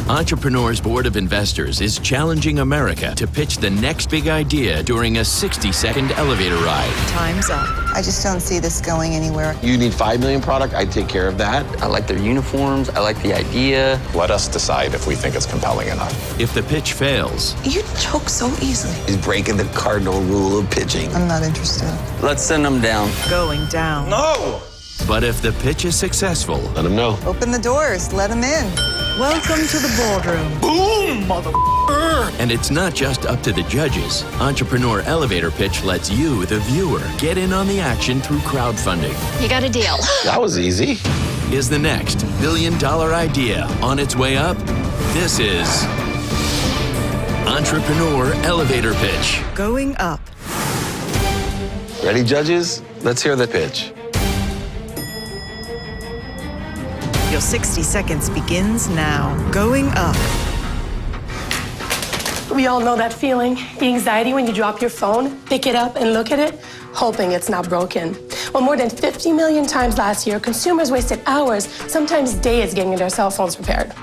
Entrepreneur's Board of Investors is challenging America to pitch the next big idea during a 60-second elevator ride. Time's up. I just don't see this going anywhere. You need 5 million product, I'd take care of that. I like their uniforms, I like the idea. Let us decide if we think it's compelling enough. If the pitch fails, You choke so easily. He's breaking the cardinal rule of pitching. I'm not interested. Let's send them down. Going down. No! but if the pitch is successful, Let him know. Open the doors, let them in. Welcome to the boardroom. Boom, and it's not just up to the judges, Entrepreneur Elevator Pitch lets you, the viewer, get in on the action through crowdfunding. You got a deal. That was easy. Is the next billion-dollar idea on its way up? This is Entrepreneur Elevator Pitch. Going up. Ready, judges? Let's hear the pitch. Your 60 seconds begins now. Going up. We all know that feeling, the anxiety when you drop your phone, pick it up and look at it, hoping it's not broken. Well, more than 50 million times last year, consumers wasted hours, sometimes days, getting their cell phones repaired.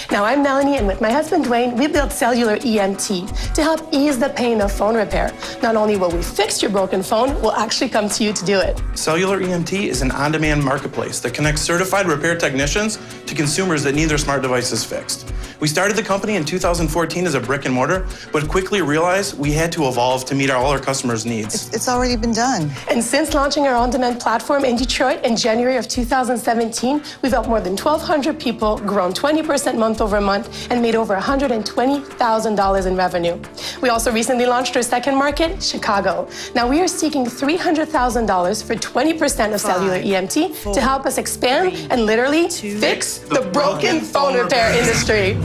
Now, I'm Melanie, and with my husband, Dwayne, we built Cellular EMT to help ease the pain of phone repair. Not only will we fix your broken phone, we'll actually come to you to do it. Cellular EMT is an on-demand marketplace that connects certified repair technicians to consumers that need their smart devices fixed. We started the company in 2014 as a brick and mortar, but quickly realized we had to evolve to meet all our customers' needs. It's already been done. And since launching our on-demand platform in Detroit in January of 2017, we've helped more than 1,200 people, grown 20% month over month, and made over $120,000 in revenue. We also recently launched our second market, Chicago. Now we are seeking $300,000 for 20% of Cellular EMT to help us expand and literally fix the broken phone repair industry.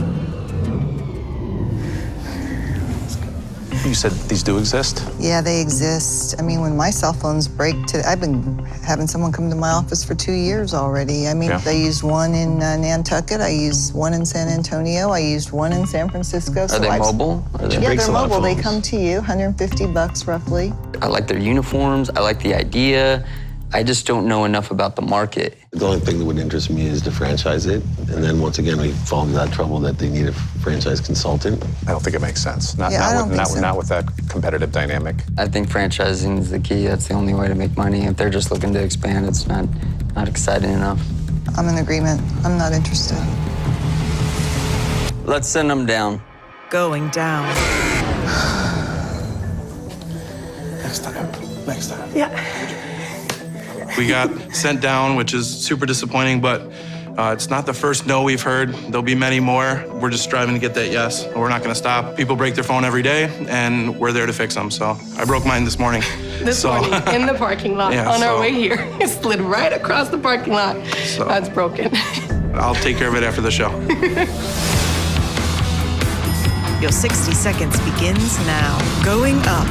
You said these do exist? Yeah, they exist. I mean, when my cell phones break, I've been having someone come to my office for 2 years already. I mean, I used one in Nantucket, I used one in San Antonio, I used one in San Francisco. Are they mobile? Yeah, they're mobile. They come to you, $150 roughly. I like their uniforms, I like the idea. I just don't know enough about the market. The only thing that would interest me is to franchise it. And then once again, we fall into that trouble that they need a franchise consultant. I don't think it makes sense. Not with that competitive dynamic. I think franchising is the key. That's the only way to make money. If they're just looking to expand, it's not exciting enough. I'm in agreement. I'm not interested. Let's send them down. Going down. Next time. Yeah. We got sent down, which is super disappointing, but it's not the first no we've heard. There'll be many more. We're just striving to get that yes, but we're not gonna stop. People break their phone every day, and we're there to fix them. So I broke mine this morning. This morning, in the parking lot, on our way here. It slid right across the parking lot. That's broken. I'll take care of it after the show. Your 60 seconds begins now. Going up.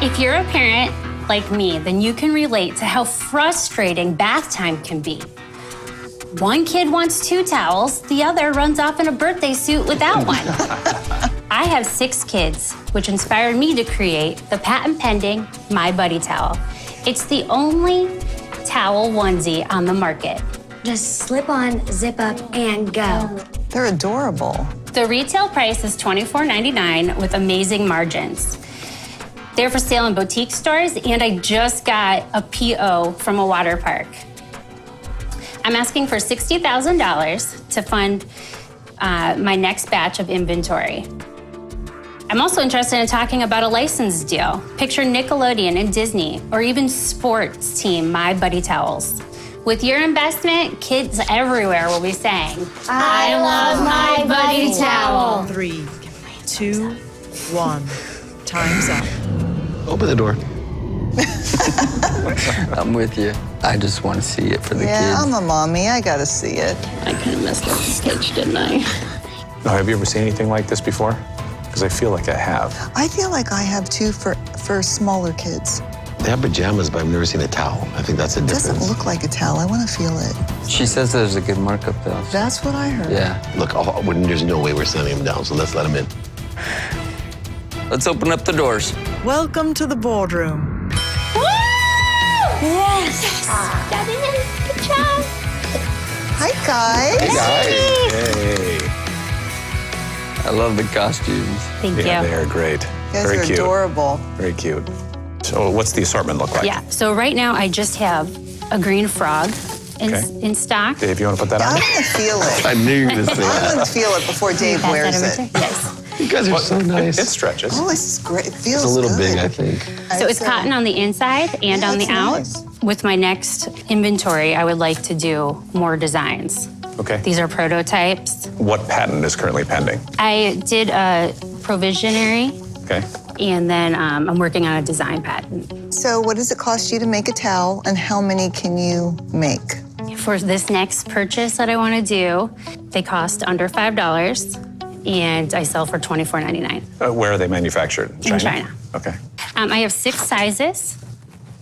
If you're a parent like me, then you can relate to how frustrating bath time can be. One kid wants 2 towels, the other runs off in a birthday suit without one. I have 6 kids, which inspired me to create the patent-pending My Buddy Towel. It's the only towel onesie on the market. Just slip on, zip up, and go. They're adorable. The retail price is $24.99 with amazing margins. They're for sale in boutique stores, and I just got a PO from a water park. I'm asking for $60,000 to fund my next batch of inventory. I'm also interested in talking about a license deal. Picture Nickelodeon and Disney, or even sports team My Buddy Towels. With your investment, kids everywhere will be saying, I love My Buddy Towel. 3, 2, 1. Time's up. Open the door. I'm with you. I just want to see it for the kids. Yeah, I'm a mommy. I gotta see it. I kind of messed up the sketch, didn't I? Now, have you ever seen anything like this before? Because I feel like I have. I feel like I have too for smaller kids. They have pajamas, but I've never seen a towel. I think that's the It difference. doesn't look like a towel. I want to feel it. She says there's a good markup, though. That's what I heard. Yeah. Look, there's no way we're sending them down, so let's let them in. Let's open up the doors. Welcome to the boardroom. Woo! Yes! That is good job. Hi, guys. Hey, guys. Hey. I love the costumes. Thank Yeah, you. they are great. You guys Very are cute. adorable. Very cute. So what's the assortment look like? Yeah, so right now I just have a green frog in stock. Dave, you want to put that I on? want to feel it. I knew you were going to say I that. want to feel it before Dave Pass wears that over it. to- Yes. You guys are so nice. It stretches. Oh, this is great. It feels It's a little good. big, I think. So it's cotton on the inside and Yeah, on the it's out. nice. With my next inventory, I would like to do more designs. Okay. These are prototypes. What patent is currently pending? I did a provisionary, Okay. and then I'm working on a design patent. So what does it cost you to make a towel, and how many can you make? For this next purchase that I want to do, they cost under $5, and I sell for $24.99. Where are they manufactured? In China. Okay. I have 6 sizes,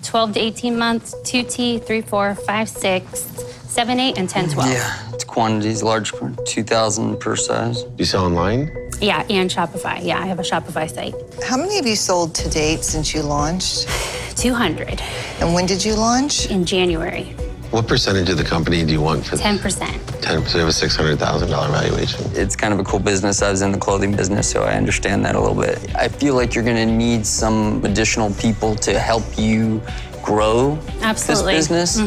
12 to 18 months, 2T, 3, 4, 5, 6, 7, 8, and 10, 12. Yeah, it's quantities, large, 2,000 per size. Do you sell online? Yeah, and Shopify. Yeah, I have a Shopify site. How many have you sold to date since you launched? 200 And when did you launch? in January, What percentage of the company do you want for 10%. 10% of a $600,000 valuation? It's kind of a cool business. I was in the clothing business, so I understand that a little bit. I feel like you're going to need some additional people to help you grow Absolutely. this business.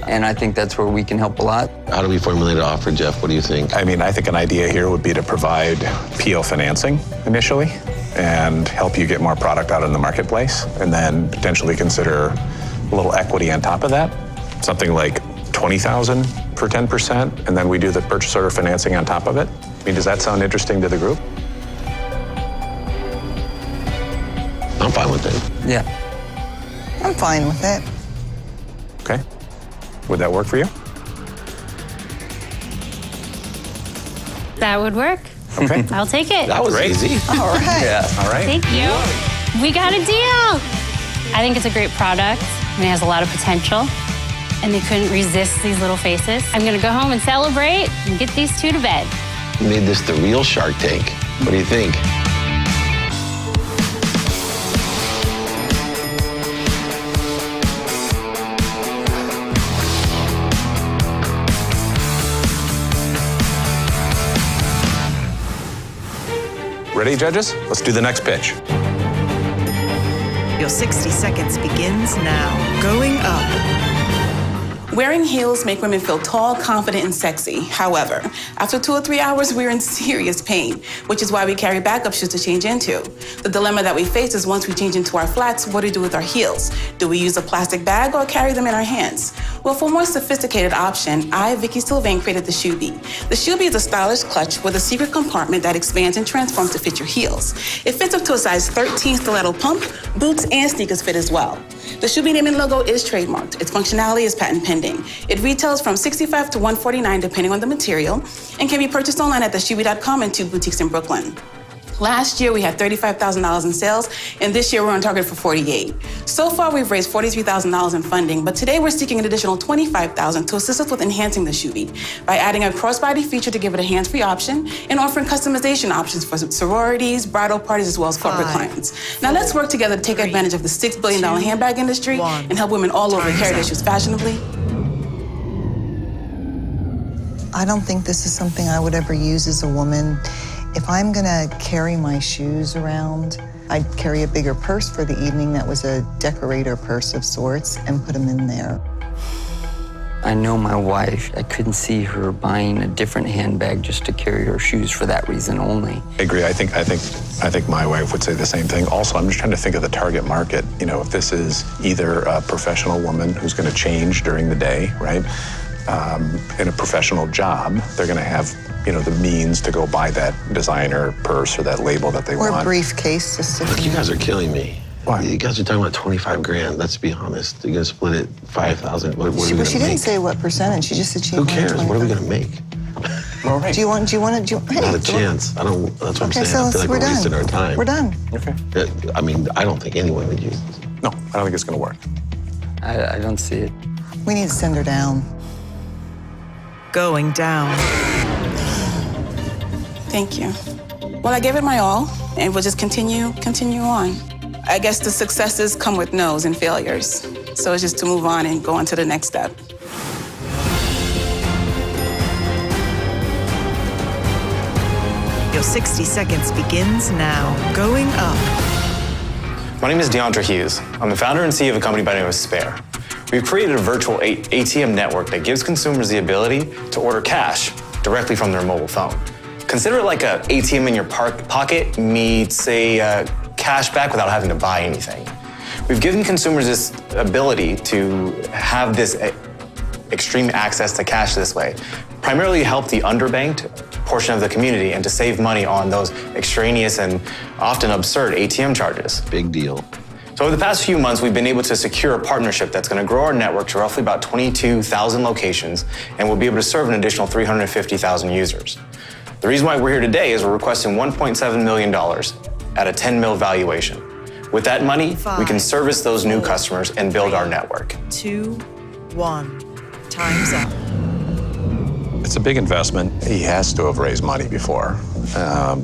And I think that's where we can help a lot. How do we formulate an offer, Jeff? What do you think? I mean, I think an idea here would be to provide PO financing initially and help you get more product out in the marketplace, and then potentially consider a little equity on top of that. Something like $20,000 for 10%, and then we do the purchase order financing on top of it. I mean, does that sound interesting to the group? I'm fine with it. Yeah. I'm fine with it. Okay. Would that work for you? That would work. Okay. I'll take it. That was Great. easy. All right. Yeah. All right. Thank you. We got a deal. I think it's a great product, and it has a lot of potential, and they couldn't resist these little faces. I'm gonna go home and celebrate and get these 2 to bed. You made this the real Shark Tank. What do you think? Ready, judges? Let's do the next pitch. Your 60 seconds begins now. Going up. Wearing heels make women feel tall, confident, and sexy. However, after 2 or 3 hours, we're in serious pain, which is why we carry backup shoes to change into. The dilemma that we face is once we change into our flats, what do we do with our heels? Do we use a plastic bag or carry them in our hands? Well, for a more sophisticated option, I, Vicky Sylvain, created the Shoe Bee. The Shoe Bee is a stylish clutch with a secret compartment that expands and transforms to fit your heels. It fits up to a size 13 stiletto pump. Boots and sneakers fit as well. The Shoe Bee name and logo is trademarked. Its functionality is patent pending. It retails from $65 to $149 depending on the material and can be purchased online at theshoebee.com and 2 boutiques in Brooklyn. Last year, we had $35,000 in sales, and this year we're on target for $48,000. So far, we've raised $43,000 in funding, but today we're seeking an additional $25,000 to assist us with enhancing the Shoe Bee by adding a crossbody feature to give it a hands-free option and offering customization options for sororities, bridal parties, as well as corporate 5, clients. Now let's work together to take advantage of the $6 billion handbag industry 1. and help women all over Time's carry their up. shoes fashionably. I don't think this is something I would ever use as a woman. If I'm gonna carry my shoes around, I'd carry a bigger purse for the evening that was a decorator purse of sorts and put them in there. I know my wife. I couldn't see her buying a different handbag just to carry her shoes for that reason only. I agree. I think my wife would say the same thing. Also, I'm just trying to think of the target market. You know, if this is either a professional woman who's going to change during the day, right? In a professional job, they're going to have, you know, the means to go buy that designer purse or that label that they Or want. a briefcase just to. Look, you guys are killing me. Why? You guys are talking about 25 grand. Let's be honest. You're gonna split it 5,000. What are we Well, gonna she make? didn't say what percentage. She just said she Who wanted cares? What are we 25. gonna make? All right. Do you want? Hey, Not a chance. I don't. That's what I'm Okay, saying. so I feel like we're we're done. wasting our time. We're done. Okay. I mean, I don't think anyone would use this. No, I don't think it's going to work. I don't see it. We need to send her down. Going down. Thank you. Well, I gave it my all, and we'll just continue on. I guess the successes come with no's and failures. So it's just to move on and go on to the next step. Your Your 60 seconds begins now. Going up. My name is DeAndre Hughes. I'm the founder and CEO of a company by the name of Spare. We've created a virtual ATM network that gives consumers the ability to order cash directly from their mobile phone. Consider it like an ATM in your pocket meets a cash back without having to buy anything. We've given consumers this ability to have this extreme access to cash this way, primarily to help the underbanked portion of the community and to save money on those extraneous and often absurd ATM charges. Big deal. So over the past few months, we've been able to secure a partnership that's going to grow our network to roughly about 22,000 locations, and we'll be able to serve an additional 350,000 users. The reason why we're here today is we're requesting $1.7 million at a $10 million valuation. With that money, we can service those new customers and build our network. 2, 1. Time's up. It's a big investment. He has to have raised money before.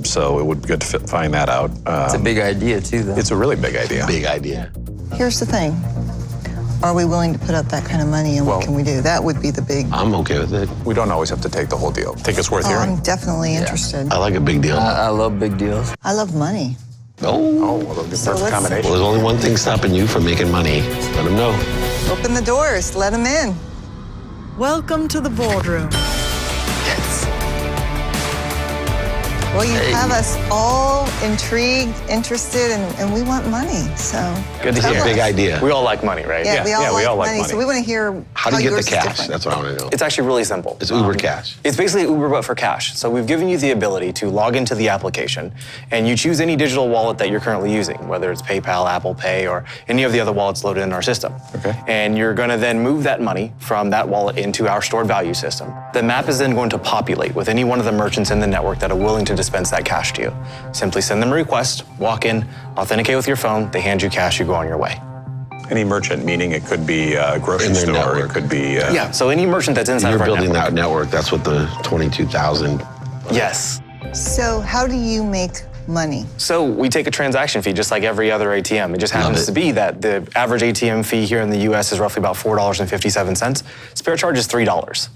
So it would be good to find that out. It's a big idea, too, though. It's a really big idea. Big idea. Here's the thing. Are we willing to put up that kind of money, and what can we do? That would be the big... I'm okay with it. We don't always have to take the whole deal. Think it's worth hearing? I'm definitely interested. I like a big deal. I love big deals. I love money. Oh, well, the So perfect let's- combination. Well, there's only one thing stopping you from making money. Let them know. Open the doors. Let them in. Welcome to the boardroom. Well, you have us all intrigued, interested, and we want money, so... Good to tell hear. us. Big idea. We all like money, right? Yeah, we all like money, money. so we want to hear How do you get the yours is cash? different. That's what I want to know. It's actually really simple. It's Uber Cash. It's basically Uber, but for cash. So we've given you the ability to log into the application, and you choose any digital wallet that you're currently using, whether it's PayPal, Apple Pay, or any of the other wallets loaded in our system. Okay. And you're going to then move that money from that wallet into our stored value system. The map is then going to populate with any one of the merchants in the network that are willing to dispense that cash to you. Simply send them a request, walk in, authenticate with your phone, they hand you cash, you go on your way. Any merchant, meaning it could be a grocery In their store, network. it could be... Yeah, so any merchant that's inside You're of our building network. that network. That's what the 22,000... Yes. So how do you make money? So we take a transaction fee just like every other ATM. It just happens to be that the average ATM fee here in the US is roughly about $4.57. Spare charge is $3.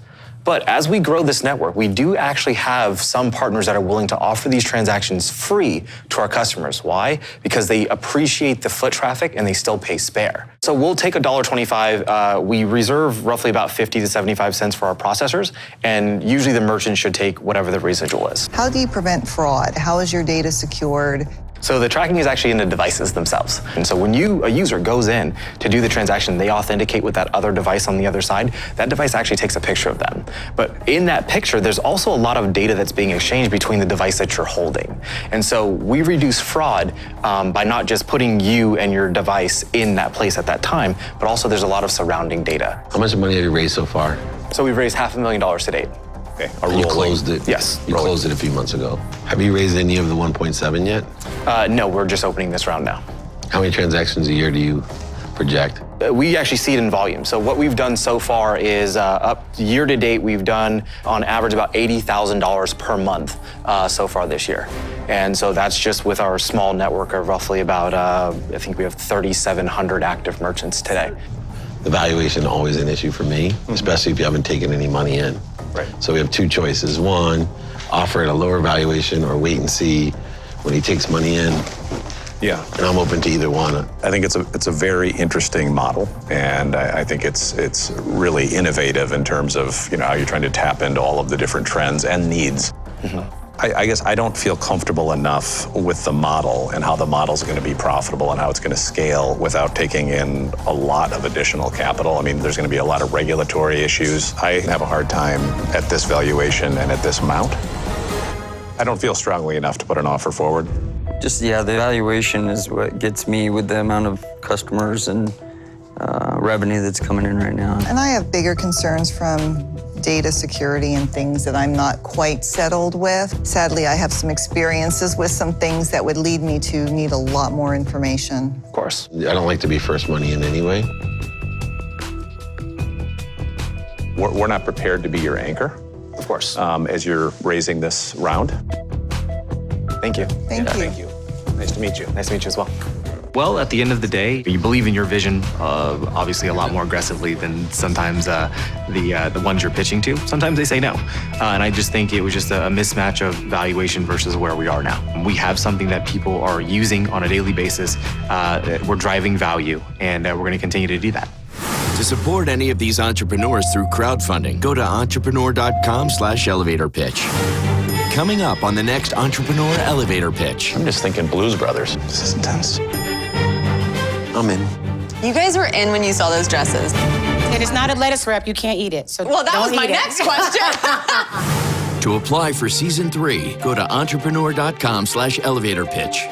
But as we grow this network, we do actually have some partners that are willing to offer these transactions free to our customers. Why? Because they appreciate the foot traffic and they still pay Spare. So we'll take $1.25. We reserve roughly about 50 to 75 cents for our processors, and usually the merchant should take whatever the residual is. How do you prevent fraud? How is your data secured? So the tracking is actually in the devices themselves. And so when a user goes in to do the transaction, they authenticate with that other device on the other side. That device actually takes a picture of them. But in that picture, there's also a lot of data that's being exchanged between the device that you're holding. And so we reduce fraud by not just putting you and your device in that place at that time, but also there's a lot of surrounding data. How much money have you raised so far? So we've raised $500,000 to date. Okay. And you closed it? Yes. You closed it a few months ago. Have you raised any of the 1.7 yet? No, we're just opening this round now. How many transactions a year do you project? We actually see it in volume. So what we've done so far is up year to date, we've done on average about $80,000 per month so far this year. And so that's just with our small network of roughly about, I think we have 3,700 active merchants today. The valuation always an issue for me, especially if you haven't taken any money in. Right. So we have two choices. One, offer at a lower valuation or wait and see when he takes money in. Yeah. And I'm open to either one. I think it's a very interesting model, and I think it's really innovative in terms of how you're trying to tap into all of the different trends and needs. Mm-hmm. I guess I don't feel comfortable enough with the model and how the model's going to be profitable and how it's going to scale without taking in a lot of additional capital. I mean, there's going to be a lot of regulatory issues. I have a hard time at this valuation and at this amount. I don't feel strongly enough to put an offer forward. Just, the valuation is what gets me with the amount of customers and revenue that's coming in right now. And I have bigger concerns from data security and things that I'm not quite settled with. Sadly, I have some experiences with some things that would lead me to need a lot more information. Of course. I don't like to be first money in anyway. We're not prepared to be your anchor. Of course. As you're raising this round. Thank you. Thank you. Thank you. Nice to meet you. Nice to meet you as well. Well, at the end of the day, you believe in your vision obviously a lot more aggressively than sometimes the ones you're pitching to. Sometimes they say no. And I just think it was just a mismatch of valuation versus where we are now. We have something that people are using on a daily basis. We're driving value, and we're going to continue to do that. To support any of these entrepreneurs through crowdfunding, go to entrepreneur.com/elevator pitch. Coming up on the next Entrepreneur Elevator Pitch. I'm just thinking Blues Brothers. This is intense. I'm in. You guys were in when you saw those dresses. It is not a lettuce wrap. You can't eat it. So well, that don't was my eat it. next question. To apply for Season 3, go to entrepreneur.com/elevator pitch.